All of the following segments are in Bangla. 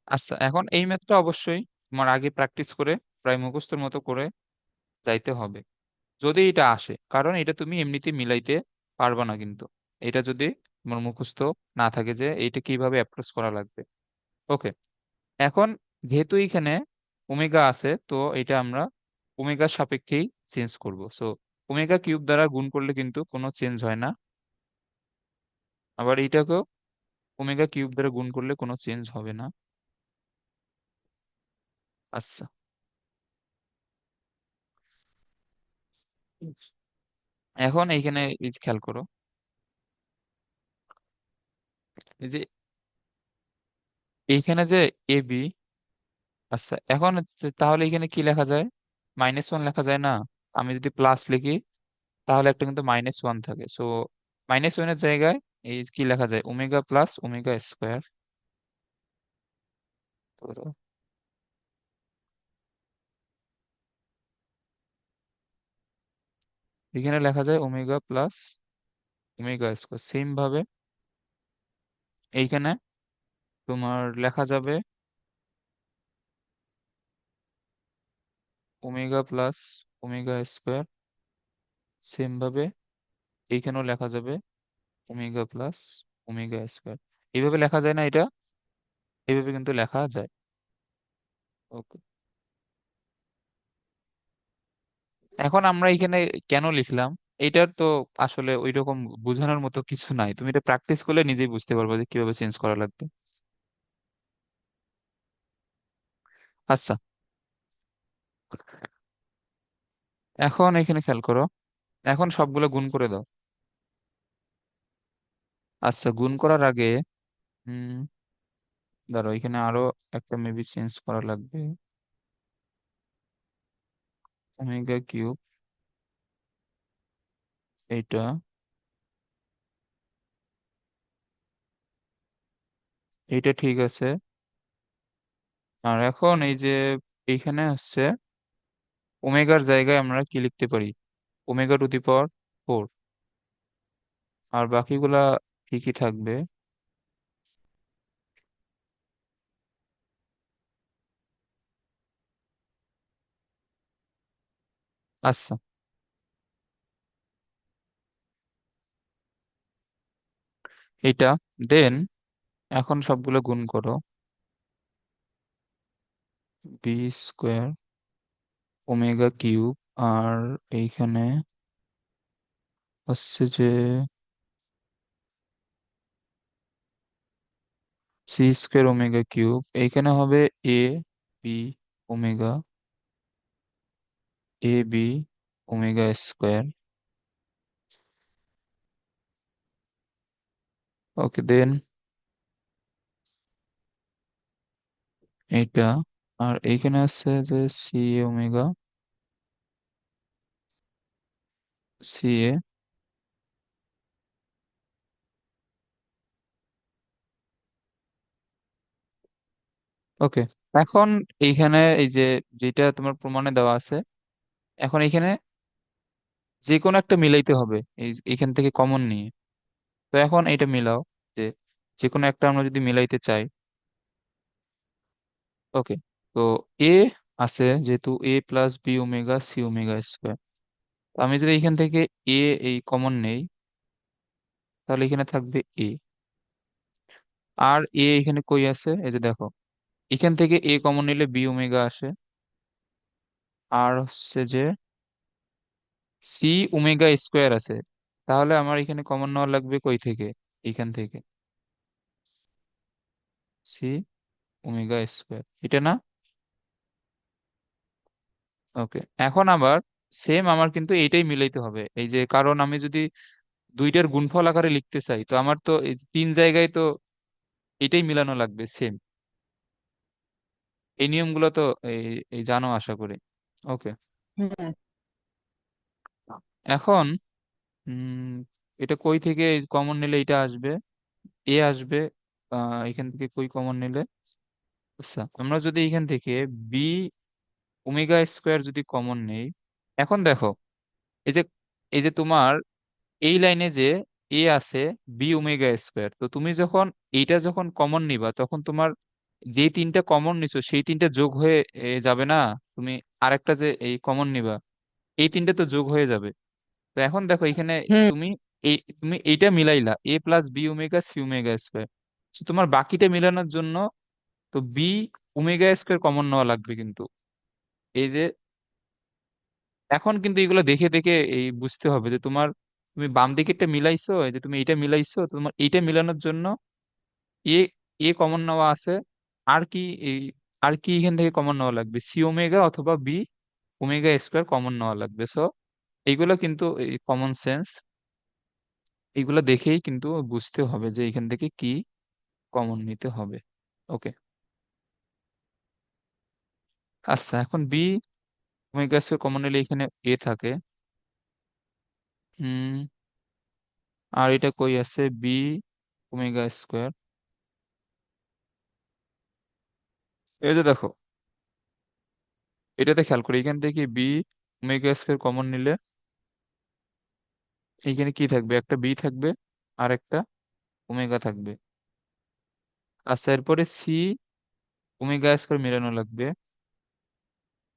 আচ্ছা, এখন এই ম্যাথটা অবশ্যই তোমার আগে প্র্যাকটিস করে প্রায় মুখস্থর মতো করে যাইতে হবে, যদি এটা আসে, কারণ এটা তুমি এমনিতে মিলাইতে পারবা না কিন্তু, এটা যদি তোমার মুখস্থ না থাকে যে এইটা কিভাবে অ্যাপ্রোচ করা লাগবে। ওকে, এখন যেহেতু এখানে ওমেগা আছে, তো এটা আমরা ওমেগার সাপেক্ষেই চেঞ্জ করব। সো ওমেগা কিউব দ্বারা গুণ করলে কিন্তু কোনো চেঞ্জ হয় না, আবার এইটাকেও ওমেগা কিউব দ্বারা গুণ করলে কোনো চেঞ্জ হবে না। আচ্ছা, এখন এইখানে এই যে খেয়াল করো, এই যে এইখানে যে এ বি, আচ্ছা এখন তাহলে এখানে কি লেখা যায়? -1 লেখা যায় না? আমি যদি প্লাস লিখি তাহলে একটা কিন্তু -1 থাকে, সো -1 এর জায়গায় এই কি লেখা যায়, ওমেগা প্লাস ওমেগা স্কোয়ার। এখানে লেখা যায় omega plus omega square, same ভাবে এইখানে তোমার লেখা যাবে omega plus omega square, same ভাবে এইখানেও লেখা যাবে ওমেগা প্লাস ওমেগা স্কোয়ার। এইভাবে লেখা যায় না এটা? এইভাবে কিন্তু লেখা যায়। ওকে, এখন আমরা এখানে কেন লিখলাম এটার তো আসলে ওই রকম বোঝানোর মতো কিছু নাই, তুমি এটা প্র্যাকটিস করলে নিজেই বুঝতে পারবে যে কিভাবে চেঞ্জ করা লাগবে। আচ্ছা, এখন এখানে খেয়াল করো, এখন সবগুলো গুণ করে দাও। আচ্ছা, গুণ করার আগে হুম ধরো এখানে আরো একটা মেবি চেঞ্জ করা লাগবে, ওমেগা কিউব এইটা, এইটা ঠিক আছে। আর এখন এই যে এইখানে হচ্ছে ওমেগার জায়গায় আমরা কি লিখতে পারি, ওমেগা টু দি পাওয়ার 4, আর বাকিগুলা ঠিকই থাকবে। আচ্ছা, এইটা দেন এখন সবগুলো গুণ করো, বি স্কোয়ার ওমেগা কিউব, আর এইখানে হচ্ছে যে সি স্কোয়ার ওমেগা কিউব, এইখানে হবে A B omega, A B omega square. Okay, দেন এইটা, আর এইখানে আছে যে সি এ ওমেগা, সি এ। ওকে, এখন এইখানে এই যে যেটা তোমার প্রমাণে দেওয়া আছে, এখন এইখানে যে কোনো একটা মিলাইতে হবে এই এইখান থেকে কমন নিয়ে। তো এখন এটা মিলাও, যে যে কোনো একটা আমরা যদি মিলাইতে চাই। ওকে, তো এ আছে, যেহেতু A plus B omega C omega square, আমি যদি এখান থেকে এ এই কমন নেই, তাহলে এখানে থাকবে এ। আর এ এখানে কই আছে, এই যে দেখো, এখান থেকে এ কমন নিলে বি ওমেগা আসে। আর হচ্ছে যে সি ওমেগা স্কোয়ার আছে, তাহলে আমার এখানে কমন নেওয়া লাগবে কই থেকে, এখান থেকে সি ওমেগা স্কোয়ার, এটা না? ওকে, এখন আবার সেম আমার কিন্তু এইটাই মিলাইতে হবে, এই যে কারণ আমি যদি দুইটার গুণফল আকারে লিখতে চাই, তো আমার তো এই তিন জায়গায় তো এটাই মিলানো লাগবে সেম। এই নিয়মগুলো তো এই এই জানো আশা করি। ওকে, হ্যাঁ। এখন উম এটা কই থেকে কমন নিলে এটা আসবে, এ আসবে, এখান থেকে কই কমন নিলে, আচ্ছা আমরা যদি এখান থেকে বি ওমেগা স্কোয়ার যদি কমন নেই, এখন দেখো এই যে এই যে তোমার এই লাইনে যে এ আছে বি ওমেগা স্কোয়ার, তো তুমি যখন এইটা যখন কমন নিবা তখন তোমার যেই তিনটা কমন নিছো সেই তিনটা যোগ হয়ে যাবে না? তুমি আরেকটা যে এই কমন নিবা, এই তিনটা তো যোগ হয়ে যাবে। তো এখন দেখো এখানে হুম। তুমি এইটা মিলাইলা, A plus B omega C omega square. তোমার বাকিটা মিলানোর জন্য তো বি ওমেগা স্কোয়ার কমন নেওয়া লাগবে কিন্তু। এই যে এখন কিন্তু এগুলো দেখে দেখে এই বুঝতে হবে যে তুমি বাম দিকেরটা মিলাইছো, এই যে তুমি এইটা মিলাইছো, তো তোমার এইটা মিলানোর জন্য এ এ কমন নেওয়া আছে। আর কি এই আর কি এখান থেকে কমন নেওয়া লাগবে? সি ওমেগা অথবা বি ওমেগা স্কোয়ার কমন নেওয়া লাগবে। সো এইগুলো কিন্তু কমন সেন্স, এইগুলো দেখেই কিন্তু বুঝতে হবে যে এখান থেকে কি কমন নিতে হবে। ওকে। আচ্ছা, এখন বি ওমেগা স্কোয়ার কমন নিলে এখানে এ থাকে। হুম। আর এটা কই আছে? B omega square. এই যে দেখো, এটাতে খেয়াল করি, এখান থেকে বি ওমেগা স্কোয়ার কমন নিলে এইখানে কি থাকবে? একটা বি থাকবে আর একটা ওমেগা থাকবে। আচ্ছা, এরপরে সি ওমেগা স্কোয়ার মেলানো লাগবে।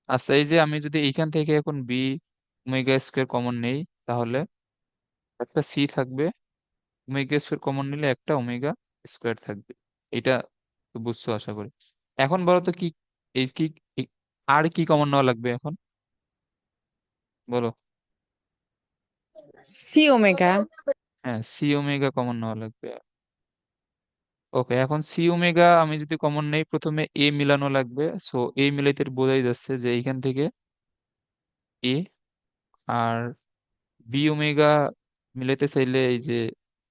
আচ্ছা, এই যে আমি যদি এইখান থেকে এখন বি ওমেগা স্কোয়ার কমন নেই, তাহলে একটা সি থাকবে, ওমেগা স্কোয়ার কমন নিলে একটা ওমেগা স্কোয়ার থাকবে। এটা তো বুঝছো আশা করি। এখন বলো তো কি, এই কি আর কি কমন নেওয়া লাগবে এখন, বলো? C omega. হ্যাঁ, সি ওমেগা কমন নেওয়া লাগবে। ওকে, এখন সি ওমেগা আমি যদি কমন নেই, প্রথমে এ মিলানো লাগবে। সো এ মিলাইতে বোঝাই যাচ্ছে যে এইখান থেকে এ, আর বি ওমেগা মিলাইতে চাইলে এই যে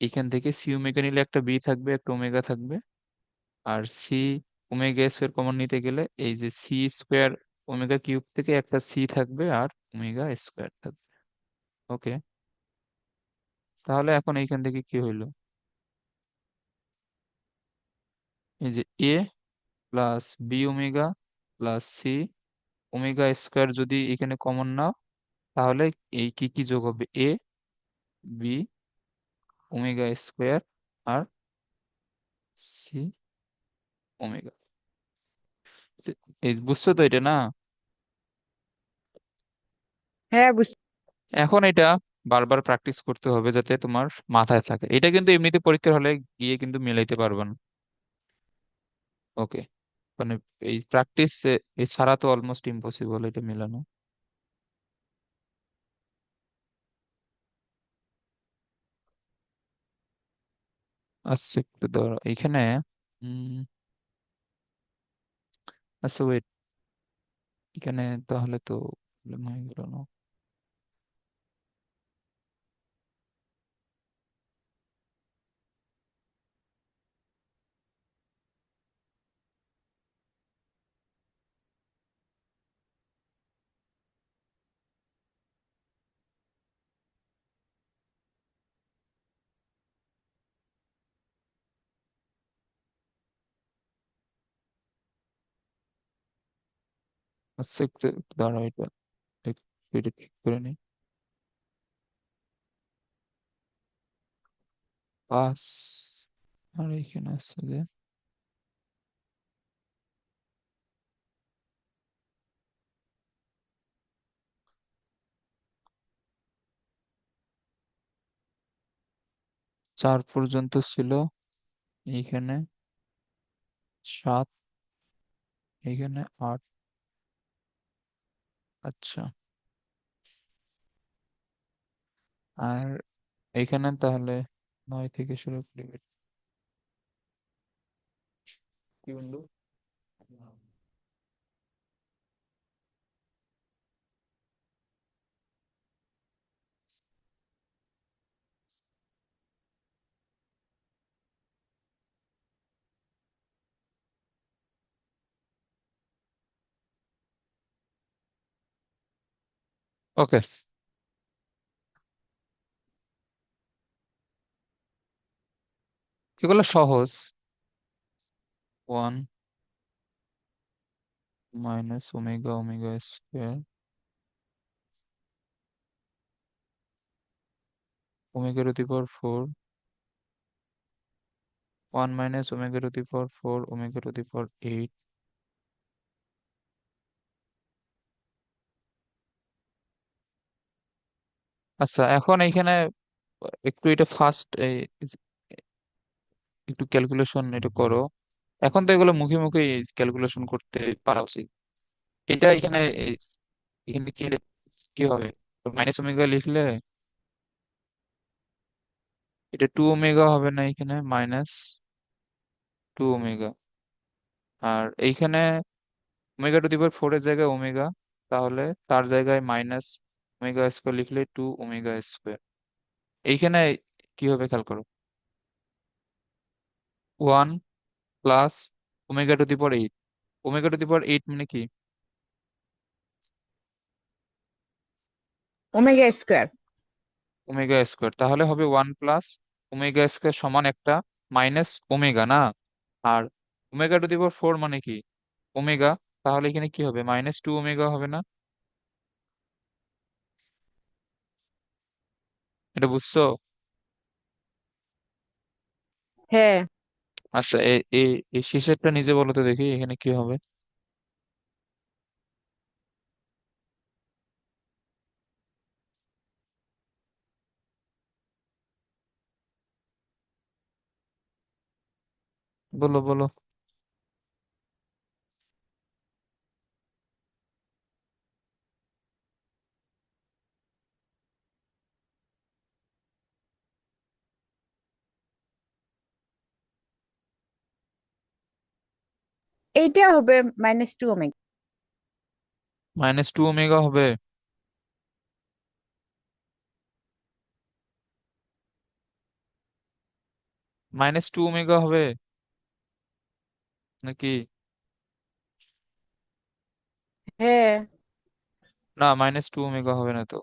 এইখান থেকে সি ওমেগা নিলে একটা বি থাকবে, একটা ওমেগা থাকবে। আর সি ওমেগা স্কোয়ার কমন নিতে গেলে এই যে সি স্কোয়ার ওমেগা কিউব থেকে একটা সি থাকবে আর ওমেগা স্কোয়ার থাকবে। ওকে, তাহলে এখন এইখান থেকে কি হইলো? এই যে A plus B omega plus C omega square যদি এখানে কমন নাও, তাহলে এই কি কি যোগ হবে? A B omega square R C omega. এই বুঝছো তো এটা, না? হ্যাঁ, এখন এটা বারবার প্র্যাকটিস করতে হবে যাতে তোমার মাথায় থাকে। এটা কিন্তু এমনিতে পরীক্ষার হলে গিয়ে কিন্তু মিলাইতে পারবে না। ওকে, মানে এই প্র্যাকটিস এছাড়া তো অলমোস্ট ইম্পসিবল এটা মেলানো। আচ্ছা, একটু ধরো এখানে। উম আচ্ছা, ওয়েট, এখানে তাহলে তো problem হয়ে গেল না? একটু দাঁড়াও, এটা ঠিক করে নিই। পাঁচ, আর এখানে আছে যে 4 পর্যন্ত ছিল, এইখানে 7, এইখানে 8। আচ্ছা, আর এইখানে তাহলে 9 থেকে শুরু করি। কি বন্ধু? ওকে, এগুলো সহজ। 1 minus omega omega square, omega to the power 4, one minus omega to the power four omega to the power eight. আচ্ছা, এখন এইখানে একটু এটা ফার্স্ট একটু ক্যালকুলেশন এটা করো। এখন তো এগুলো মুখে মুখে ক্যালকুলেশন করতে পারা উচিত। এটা এখানে এখানে কি কি হবে? মাইনাস ওমেগা লিখলে এটা টু ওমেগা হবে না, এখানে মাইনাস টু ওমেগা। আর এইখানে omega to the power four এর জায়গায় ওমেগা, তাহলে তার জায়গায় মাইনাস ওমেগা স্কোয়ার লিখলে টু ওমেগা স্কোয়ার। এইখানে কি হবে খেয়াল করো, one plus omega to the power eight. Omega to the power eight মানে কি? Omega square. ওমেগা স্কোয়ার, তাহলে হবে ওয়ান প্লাস ওমেগা স্কোয়ার সমান একটা মাইনাস ওমেগা না। আর omega to the power four মানে কি? ওমেগা। তাহলে এখানে কি হবে, মাইনাস টু ওমেগা হবে না? এটা বুঝছো? হ্যাঁ। আচ্ছা, এই শেষেরটা নিজে বলো তো দেখি এখানে কি হবে। বলো বলো। এইটা হবে -2 ওমেগা। মাইনাস টু ওমেগা হবে? মাইনাস টু ওমেগা হবে নাকি? হ্যাঁ। না, মাইনাস টু ওমেগা হবে না তো।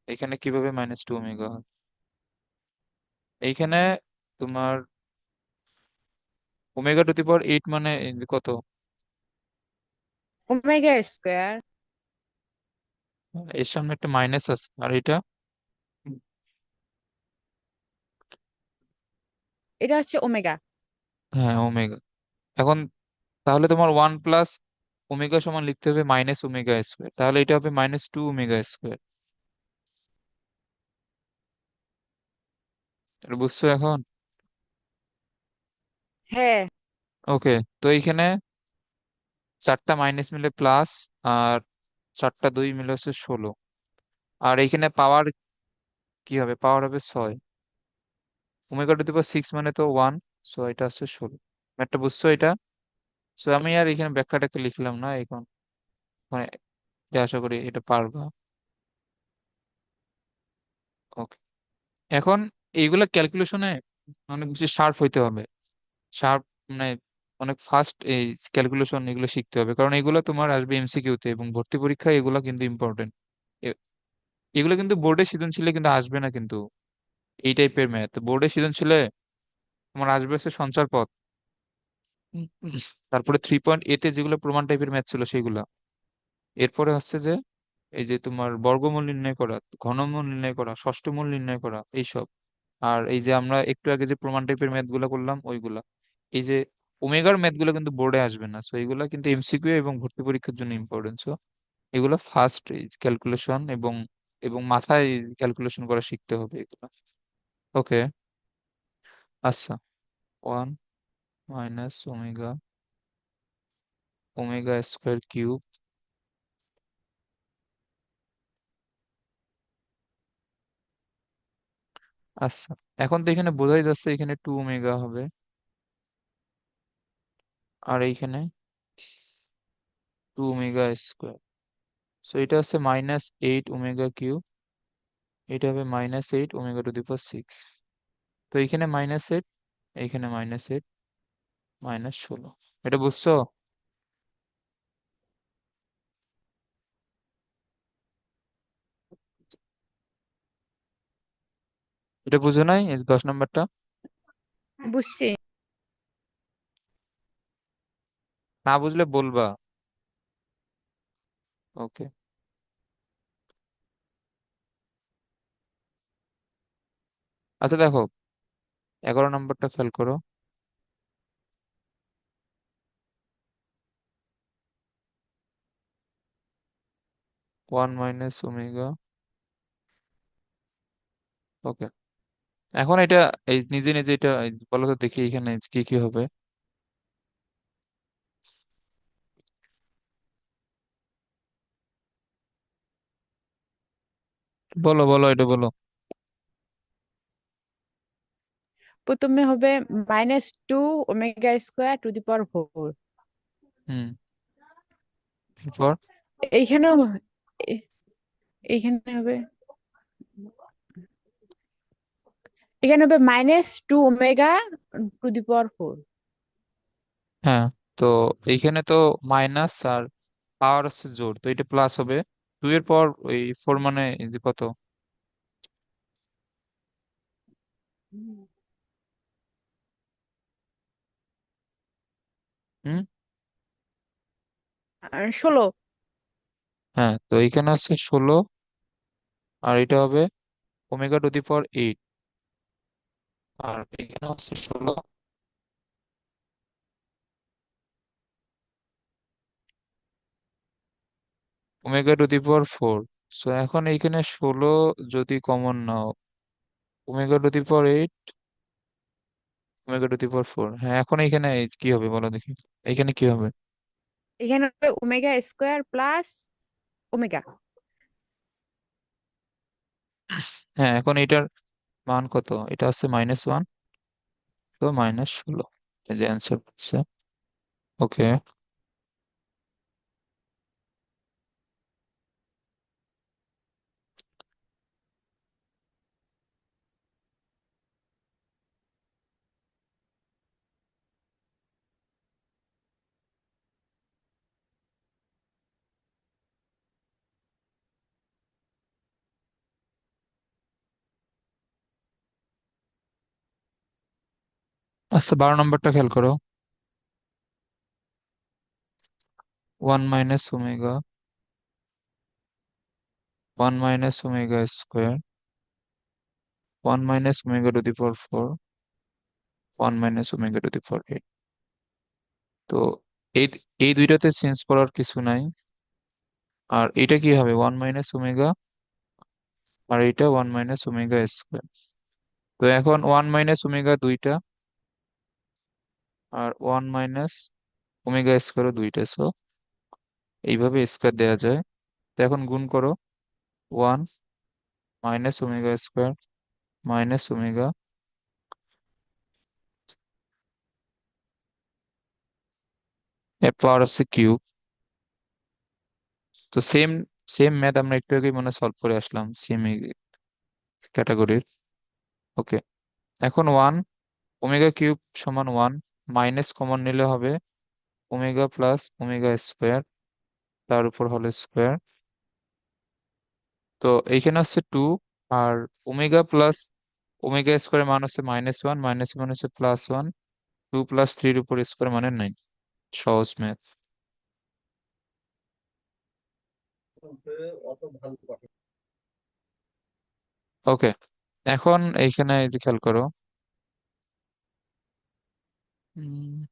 এখানে কিভাবে মাইনাস টু ওমেগা হবে? এইখানে তোমার omega to the power eight মানে কত? Omega square. এর সামনে একটা মাইনাস আছে, আর এটা এটা হচ্ছে ওমেগা। হ্যাঁ ওমেগা। এখন তাহলে তোমার ওয়ান প্লাস ওমেগা সমান লিখতে হবে মাইনাস ওমেগা স্কোয়ার, তাহলে এটা হবে মাইনাস টু ওমেগা স্কোয়ার। এটা বুঝছো এখন? হ্যাঁ। ওকে। তো এইখানে চারটা মাইনাস মিলে প্লাস, আর চারটা দুই মিলে হচ্ছে ষোলো। আর এইখানে পাওয়ার কি হবে, পাওয়ার হবে ছয়। Omega to the power six মানে তো ওয়ান, সো এটা হচ্ছে ষোলো। একটা বুঝছো এটা? সো আমি আর এখানে ব্যাখ্যাটাকে লিখলাম না এখন। মানে এটা আশা করি এটা পারবা। ওকে। এখন এইগুলা ক্যালকুলেশনে অনেক বেশি শার্প হইতে হবে। শার্প মানে অনেক ফাস্ট এই ক্যালকুলেশন এগুলো শিখতে হবে, কারণ এগুলো তোমার আসবে এমসিকিউ তে এবং ভর্তি পরীক্ষায় এগুলো কিন্তু ইম্পর্টেন্ট। এগুলো কিন্তু বোর্ডে সৃজনশীলে কিন্তু আসবে না কিন্তু। এই টাইপের ম্যাথ বোর্ডে সৃজনশীলে তোমার আসবে হচ্ছে সঞ্চার পথ, উম, উম, তারপরে থ্রি পয়েন্ট এতে যেগুলো প্রমাণ টাইপের ম্যাথ ছিল সেগুলা। এরপরে হচ্ছে যে এই যে তোমার বর্গমূল নির্ণয় করা, ঘনমূল নির্ণয় করা, ষষ্ঠমূল নির্ণয় করা, এইসব। আর এই যে আমরা একটু আগে যে প্রমাণ টাইপের ম্যাথ গুলা করলাম ওইগুলা। এই যে ওমেগার ম্যাথ গুলো কিন্তু বোর্ডে আসবে না, সো এগুলা কিন্তু এমসিকিউ এবং ভর্তি পরীক্ষার জন্য ইম্পর্টেন্ট। সো এগুলো ফার্স্ট ক্যালকুলেশন এবং এবং মাথায় ক্যালকুলেশন করা শিখতে হবে এগুলো। ওকে। আচ্ছা, one minus omega omega square cube. আচ্ছা, এখন তো এখানে বোঝাই যাচ্ছে এখানে টু ওমেগা হবে, আর এইখানে টু ওমেগা স্কোয়ার। সো এটা হচ্ছে মাইনাস এইট ওমেগা কিউব। এটা হবে minus eight omega to the power six. তো এইখানে মাইনাস এইট, এইখানে মাইনাস এইট, মাইনাস ষোলো। এটা বুঝছো? এটা বুঝো নাই এই 10 নম্বরটা? বুঝছি। না বুঝলে বলবা। ওকে। আচ্ছা দেখো, 11 নম্বরটা খেয়াল করো। One minus omega. ওকে, এখন এটা এই নিজে নিজে এটা বলো তো দেখি এখানে কি কি হবে। বলো বলো এটা বলো। প্রথমে হবে -2 omega square two the power 4। হুম, এরপর এইখানেও এ- এইখানে হবে, এখানে হবে -2 ওমেগা টু দি পাওয়ার 4। হ্যাঁ, তো এইখানে তো মাইনাস আর পাওয়ার হচ্ছে জোর, তো এটা প্লাস হবে। 2 এর পর ওই 4 মানে এই যে কত? হুম। আর 16। হ্যাঁ, তো এইখানে হচ্ছে 16, আর এটা হবে ওমেগা টু দি পাওয়ার 8, আর এখানে হচ্ছে 16 omega to the power 4। So এখন এইখানে 16 যদি কমন নাও, omega to the power 8 omega to the power 4। হ্যাঁ, এখন এইখানে কি হবে বলো দেখি, এইখানে কি হবে? এখানে হবে ওমেগা স্কোয়ার প্লাস ওমেগা। হ্যাঁ, এখন এটার মান কত? এটা হচ্ছে -1, তো -16, এই যে অ্যান্সার হচ্ছে। ওকে, আচ্ছা 12 নম্বরটা খেয়াল করো। 1 - omega, 1 - omega square, 1 - omega to the power 4, 1 - omega to the power 8। তো এই এই দুইটাতে চেঞ্জ করার কিছু নাই। আর এটা কি হবে? 1 - ওমেগা, আর এটা 1 - ওমেগা স্কোয়ার। তো এখন 1 - ওমেগা দুইটা, আর 1 - ওমেগা স্কোয়ারও দুইটা, সো এইভাবে স্কোয়ার দেওয়া যায়। তো এখন গুণ করো, 1 - ওমেগা স্কোয়ার -ওমেগা, এর পাওয়ার হচ্ছে কিউব। তো সেম সেম ম্যাথ আমরা একটু আগে মনে সলভ করে আসলাম, সেম ক্যাটাগরির। ওকে, এখন 1 ওমেগা কিউব সমান 1, মাইনাস কমন নিলে হবে ওমেগা প্লাস ওমেগা স্কোয়ার, তার উপর হল স্কোয়ার। তো এইখানে হচ্ছে 2, আর ওমেগা প্লাস ওমেগা স্কোয়ার মান হচ্ছে -1, মান হচ্ছে +1, 2 + 3 উপর স্কোয়ার মানে 9। সহজ ম্যাথ। ওকে, এখন এইখানে এই যে খেয়াল করো। উম,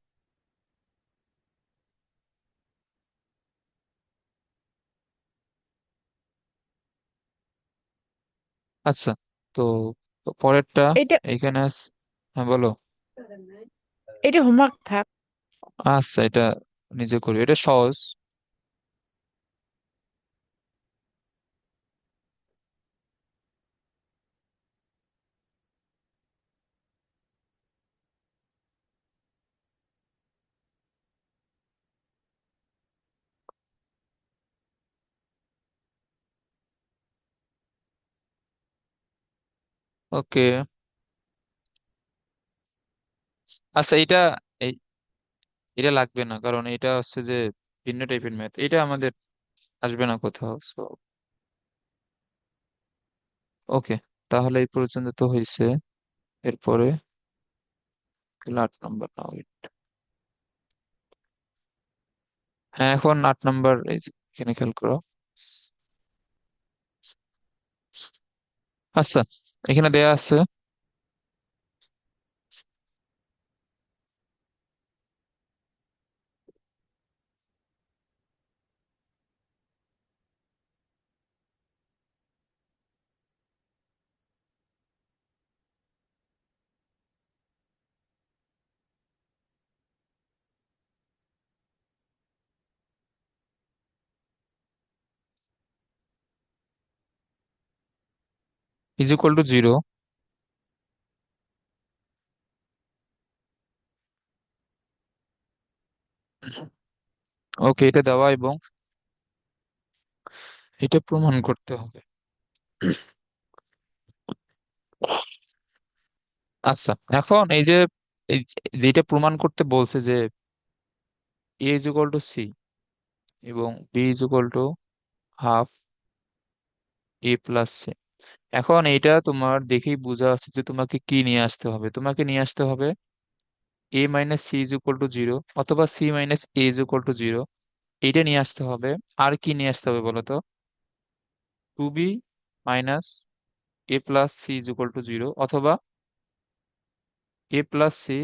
আচ্ছা, তো তো পরেরটা এটা এইখানে হ্যাঁ বলো। এটা হোমওয়ার্ক থাক। আচ্ছা, এটা নিজে করি, এটা সহজ। ওকে, আচ্ছা এই এটা লাগবে না, কারণ এটা হচ্ছে যে ভিন্ন টাইপের ম্যাথ, এটা আমাদের আসবে না কোথাও। So, ওকে, তাহলে এই পর্যন্ত তো হয়েছে। এরপরে 8 নম্বর নাও। হ্যাঁ, এখন 8 নম্বর এই যে এখানে খেয়াল করো। আচ্ছা, এখানে দেয়া আছে ইজ ইকুয়াল টু জিরো। ওকে, এটা দেওয়া এবং এটা প্রমাণ করতে হবে। আচ্ছা, এখন এই যে এই যেটা প্রমাণ করতে বলছে যে a is equal to c এবং b is equal to half a plus c. এখন এইটা তোমার দেখেই বোঝা যাচ্ছে যে তোমাকে কি নিয়ে আসতে হবে। তোমাকে নিয়ে আসতে হবে A minus C is equal to zero, অথবা C minus A is equal to zero. এইটা নিয়ে আসতে হবে। আর কি নিয়ে আসতে হবে বলো তো? Two B minus A plus C is equal to zero, অথবা A plus C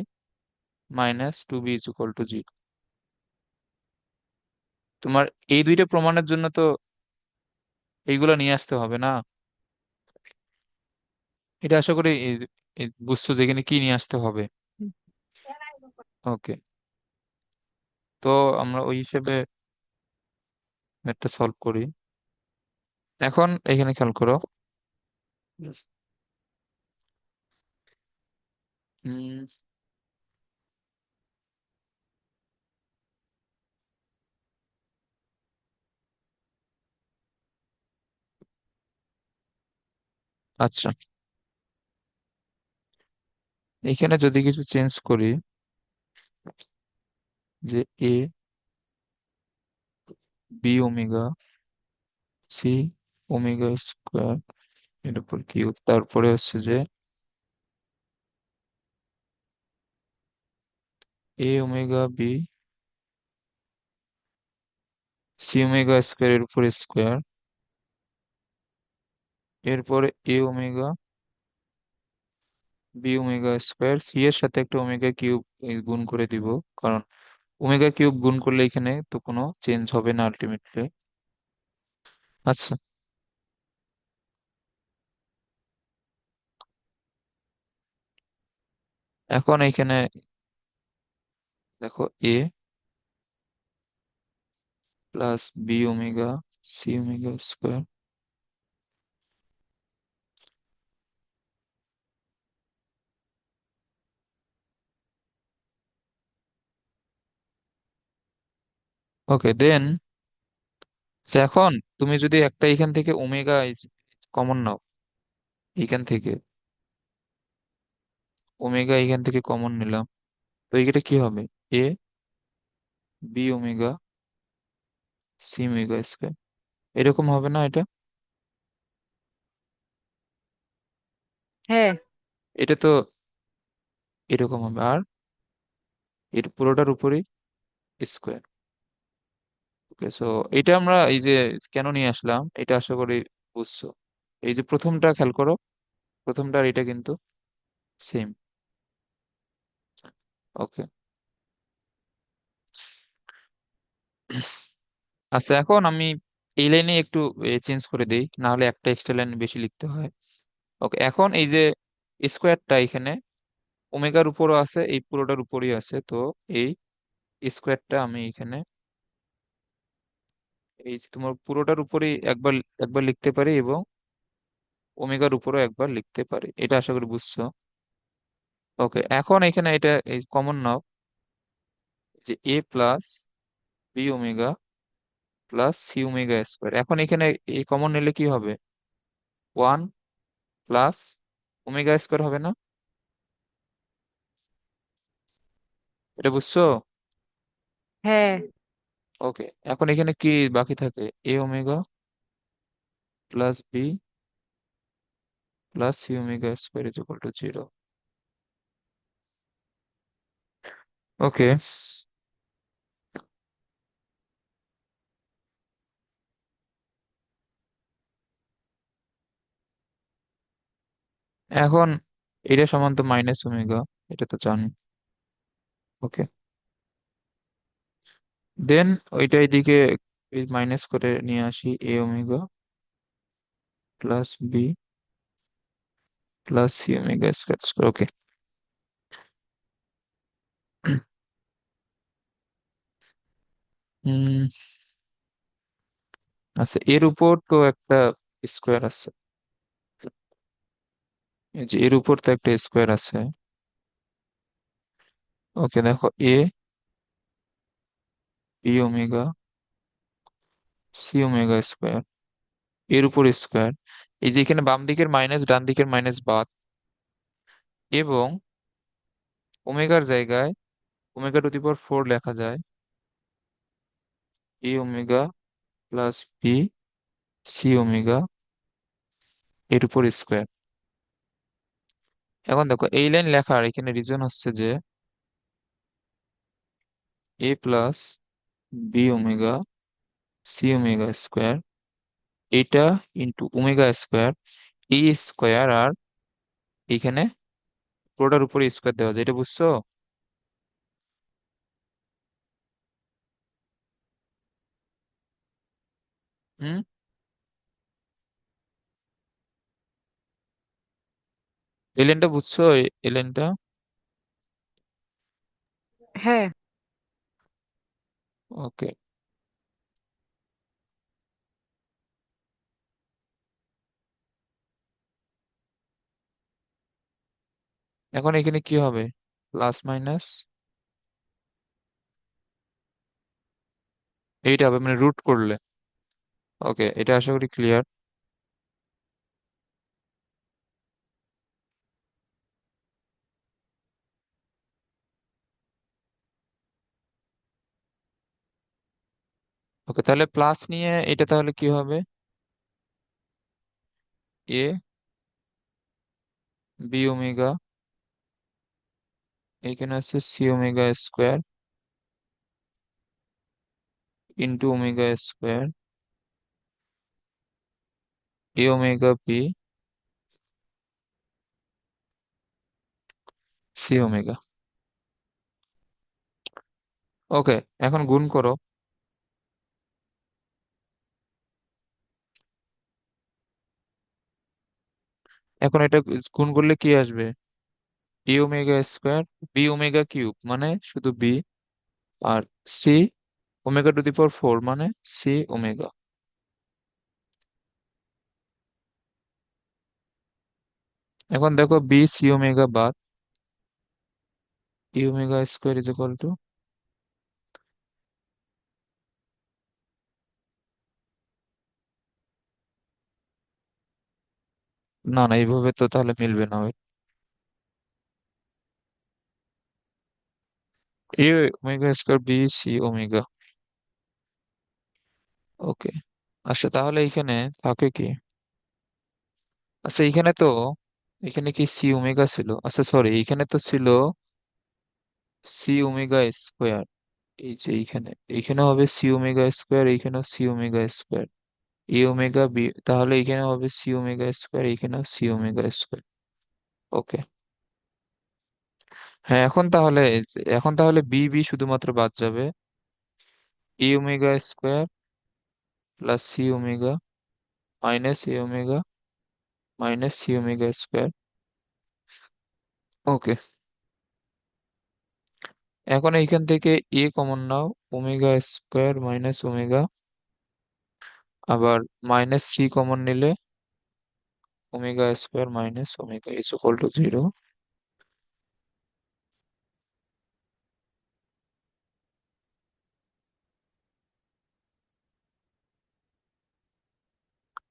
minus two B is equal to zero. তোমার এই দুইটা প্রমাণের জন্য তো এইগুলো নিয়ে আসতে হবে না? এটা আশা করি বুঝছো যে এখানে কি নিয়ে আসতে হবে। ওকে, তো আমরা ওই হিসেবে ম্যাথটা সলভ করি। এখন এখানে খেয়াল করো। উম, আচ্ছা, এখানে যদি কিছু চেঞ্জ করি, যে A B omega C omega square এর উপর কিউব, তারপরে হচ্ছে যে A omega B C omega square এর উপর স্কোয়ার, এরপরে A omega B omega square, C এর সাথে একটা ওমেগা কিউব গুণ করে দিব, কারণ ওমেগা কিউব গুণ করলে এখানে তো কোনো চেঞ্জ হবে না আলটিমেটলি। আচ্ছা, এখন এখানে দেখো A plus B omega C omega square. Okay, then এখন তুমি যদি একটা এখান থেকে ওমেগা কমন নাও, এখান থেকে ওমেগা এখান থেকে কমন নিলাম, তো এটা কি হবে? A B omega C omega square, এরকম হবে না এটা? হ্যাঁ। এটা তো এরকম হবে, আর এর পুরোটার উপরে স্কোয়ার। ওকে, সো এটা আমরা এই যে কেন নিয়ে আসলাম এটা আশা করি বুঝছো। এই যে প্রথমটা খেয়াল করো, প্রথমটা আর এটা কিন্তু সেম। ওকে, আচ্ছা, এখন আমি এই লাইনে একটু চেঞ্জ করে দেই, না হলে একটা এক্সট্রা লাইন বেশি লিখতে হয়। ওকে, এখন এই যে স্কোয়ারটা এখানে ওমেগার উপরও আছে, এই পুরোটার উপরই আছে, তো এই স্কোয়ারটা আমি এখানে এই যে তোমার পুরোটার উপরেই একবার একবার লিখতে পারি, এবং ওমেগার উপরও একবার লিখতে পারি। এটা আশা করি বুঝছো। ওকে, এখন এখানে এটা এই কমন নাও, যে A plus B omega plus C omega square. এখন এখানে এই কমন নিলে কি হবে? ওয়ান প্লাস ওমেগা স্কোয়ার হবে না? এটা বুঝছো? হ্যাঁ। ওকে, এখন এখানে কি বাকি থাকে? A omega plus B plus C omega square is equal to zero. Okay, এখন এটা সমান তো মাইনাস ওমেগা, এটা তো জানি। ওকে, দেন ওইটা এদিকে মাইনাস করে নিয়ে আসি, A omega plus B plus C omega square. Okay, হুম, আচ্ছা, এর উপর তো একটা স্কোয়ার আছে, এই যে এর উপর তো একটা স্কোয়ার আছে। ওকে, দেখো A B omega C omega square, এর উপর স্কোয়ার। এই যে এখানে বাম দিকের মাইনাস ডান দিকের মাইনাস বাদ, এবং ওমেগার জায়গায় ওমেগা টু দি পাওয়ার 4 লেখা যায়, A omega plus B C omega এর উপর স্কোয়ার। এখন দেখো এই লাইন লেখার এখানে রিজন হচ্ছে যে A plus B omega C omega square, এটা ইন্টু ওমেগা স্কোয়ার, এই স্কোয়ার আর এখানে পুরোটার উপরে স্কোয়ার দেওয়া যায়, এটা বুঝছো? হুম, এই লাইনটা বুঝছো? এই লাইনটা? হ্যাঁ। ওকে, এখন এখানে কি হবে? প্লাস মাইনাস এইটা হবে, মানে রুট করলে। ওকে, এটা আশা করি ক্লিয়ার। ওকে, তাহলে প্লাস নিয়ে এটা তাহলে কি হবে? এ বি ওমেগা, এখানে আছে C omega square into omega square, এ omega B C omega. Okay, এখন গুণ করো। এখন এটা গুণ করলে কি আসবে? A omega square B omega cube মানে শুধু বি, আর C omega to the power 4 মানে সি ওমেগা। এখন দেখো বি সি ওমেগা বাদ, E omega square is equal to, না না এইভাবে তো তাহলে মিলবে না। A omega square B C omega. Okay, আচ্ছা তাহলে এখানে থাকে কি? আচ্ছা এখানে তো, এখানে কি সি ওমেগা ছিল? আচ্ছা সরি, এখানে তো ছিল সি ওমেগা স্কোয়ার। এই যে এইখানে, এইখানে হবে সি ওমেগা স্কোয়ার, এইখানেও সি ওমেগা স্কোয়ার, এ ওমেগা বি, তাহলে এখানে হবে সি ওমেগা স্কোয়ার, এইখানেও সি ওমেগা স্কোয়ার। ওকে, হ্যাঁ এখন তাহলে বি বি শুধুমাত্র বাদ যাবে। A omega square plus C omega minus a omega minus c omega square. Okay, এখন এইখান থেকে এ কমন নাও, ওমেগা স্কোয়ার মাইনাস ওমেগা, আবার মাইনাস সি কমন নিলে omega square minus omega is equal to 0।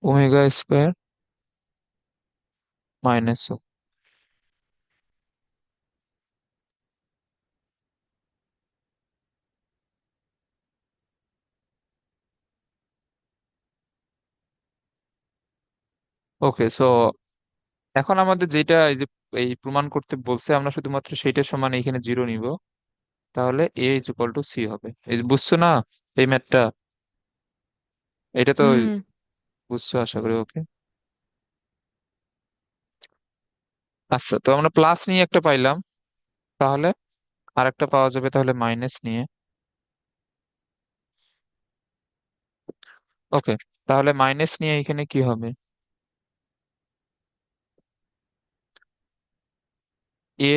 Omega square minus. Okay, so এখন আমাদের যেটা এই যে এই প্রমাণ করতে বলছে, আমরা শুধুমাত্র সেইটা সমান এখানে 0 নিব, তাহলে এ ইজ ইকুয়াল টু সি হবে। এই যে বুঝছো না এই ম্যাথটা? এটা তো হুম। বুঝছো আশা করি। ওকে, আচ্ছা তো আমরা প্লাস নিয়ে একটা পাইলাম, তাহলে আরেকটা পাওয়া যাবে তাহলে মাইনাস নিয়ে। ওকে, তাহলে মাইনাস নিয়ে এখানে কি হবে? A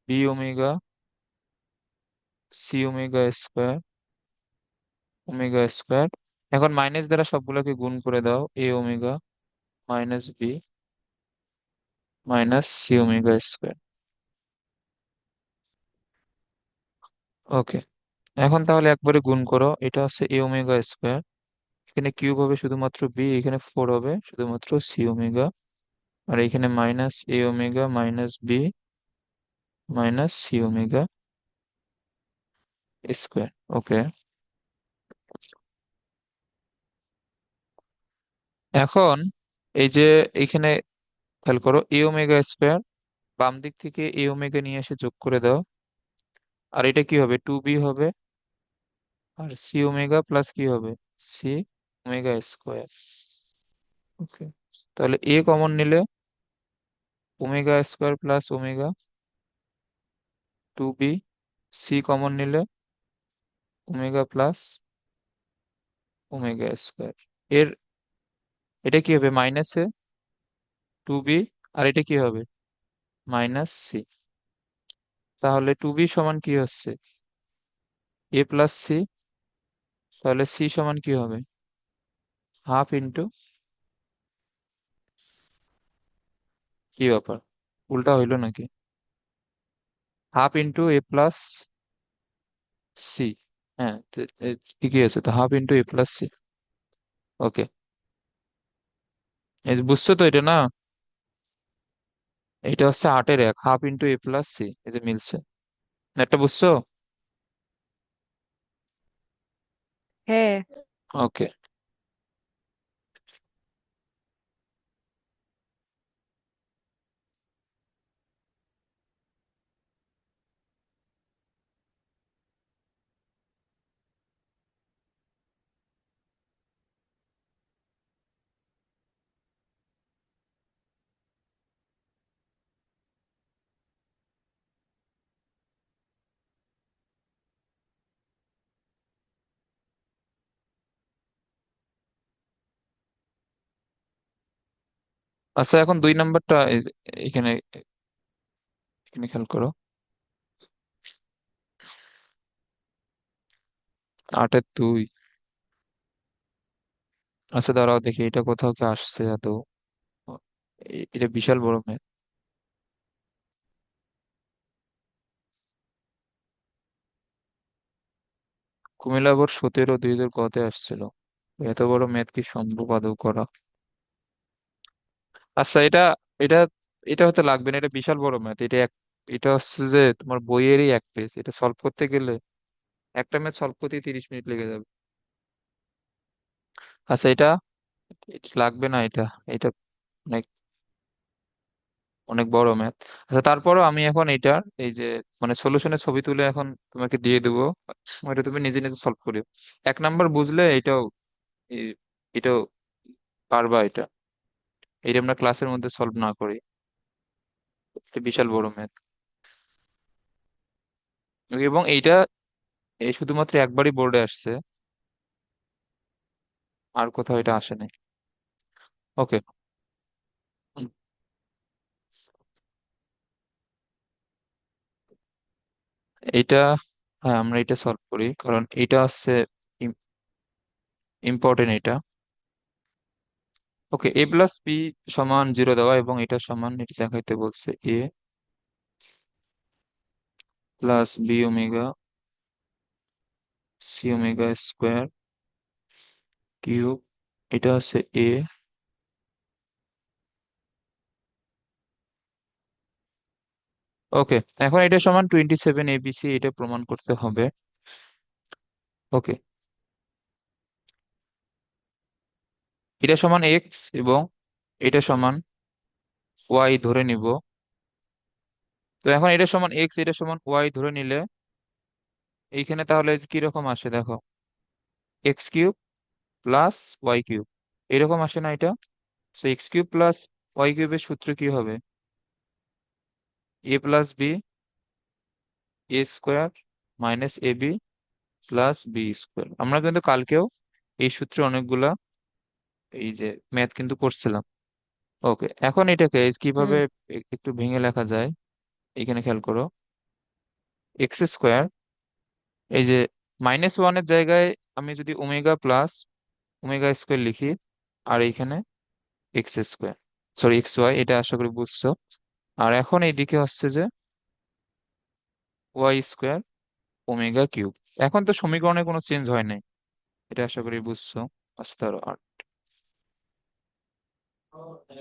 B omega C omega square omega square. এখন মাইনাস দ্বারা সবগুলোকে গুণ করে দাও, a omega minus b minus c omega square. Okay, এখন তাহলে একবারে গুণ করো, এটা হচ্ছে এ ওমেগা স্কোয়ার, এখানে কিউব হবে শুধুমাত্র বি, এখানে 4 হবে শুধুমাত্র সি ওমেগা, আর এখানে minus a omega minus b minus c omega square. Okay, এখন এই যে এখানে খেয়াল করো, এ ওমেগা স্কোয়ার বাম দিক থেকে এ ওমেগা নিয়ে এসে যোগ করে দাও, আর এটা কি হবে, 2b হবে, আর সি ওমেগা প্লাস কি হবে, সি ওমেগা স্কোয়ার। ওকে, তাহলে এ কমন নিলে omega square plus omega 2b, c common নিলে ওমেগা প্লাস ওমেগা স্কোয়ার। এর এটা কি হবে, মাইনাস এ 2b, আর এটা কি হবে, মাইনাস সি। তাহলে 2b সমান কি হচ্ছে, এ প্লাস সি, তাহলে সি সমান কি হবে, হাফ ইন্টু, কি ব্যাপার, উল্টা হইলো নাকি, হাফ ইন্টু এ প্লাস সি। হ্যাঁ, ঠিকই আছে, তো হাফ ইন্টু এ প্লাস সি। ওকে, এই যে বুঝছো তো এটা না, এটা হচ্ছে 8-এর 1, হাফ ইন্টু এ প্লাস সি, এই যে মিলছে, একটা বুঝছো। হ্যাঁ। ওকে, আচ্ছা এখন 2 নাম্বারটা এখানে এখানে খেয়াল করো, 8-এর 2। আচ্ছা দাঁড়াও দেখি এটা কোথাও কি আসছে আদৌ, এটা বিশাল বড় ম্যাথ। কুমিল্লা বোর্ড 17/2000 কতে আসছিল, এত বড় ম্যাথ কি সম্ভব আদৌ করা। আচ্ছা এটা এটা এটা হতে লাগবে না, এটা বিশাল বড় ম্যাথ, এটা হচ্ছে যে তোমার বইয়েরই 1 পেজ, এটা সলভ করতে গেলে একটা ম্যাথ সলভ করতে 30 মিনিট লেগে যাবে। আচ্ছা এটা লাগবে না, এটা এটা অনেক অনেক বড় ম্যাথ। আচ্ছা তারপরও আমি এখন এটার এই যে মানে সলিউশনের ছবি তুলে এখন তোমাকে দিয়ে দেবো, এটা তুমি নিজে নিজে সলভ করিও। 1 নাম্বার বুঝলে এ- এটাও পারবা, এটা এটা আমরা ক্লাসের মধ্যে সলভ না করি, এটা বিশাল বড় ম্যাথ। এবং এইটা এই শুধুমাত্র একবারই বোর্ডে আসছে, আর কোথাও এটা আসেনি। ওকে, এটা, হ্যাঁ আমরা এটা সলভ করি কারণ এটা হচ্ছে ইম্পর্টেন্ট এটা। ওকে, এ প্লাস বি সমান 0 দেওয়া, এবং এটা সমান এটা দেখাইতে বলছে a plus B omega C omega square cube, এটা হচ্ছে এ। ওকে, এখন এটা সমান 27 ABC, এটা প্রমাণ করতে হবে। ওকে, এটা সমান এক্স এবং এটা সমান ওয়াই ধরে নিব। তো এখন এটা সমান এক্স, এটা সমান ওয়াই ধরে নিলে এইখানে তাহলে কি রকম আসে দেখো, x³ প্লাস y³ এরকম আসে না এটা। সো x³ প্লাস y³ এর সূত্র কি হবে, a plus b a square minus a b plus b square. আমরা কিন্তু কালকেও এই সূত্রে অনেকগুলা এই যে ম্যাথ কিন্তু করছিলাম। ওকে, এখন এটাকে কিভাবে হুম। একটু ভেঙে লেখা যায়, এখানে খেয়াল করো, x² এই যে -1-এর জায়গায় আমি যদি ওমেগা প্লাস ওমেগা স্কোয়ার লিখি, আর এইখানে x²। সরি এক্স ওয়াই, এটা আশা করি বুঝছো। আর এখন এইদিকে হচ্ছে যে ওয়াই স্কোয়ার ওমেগা কিউব। এখন তো সমীকরণে কোনো চেঞ্জ হয় নাই, এটা আশা করি বুঝছো। আস্তে আরো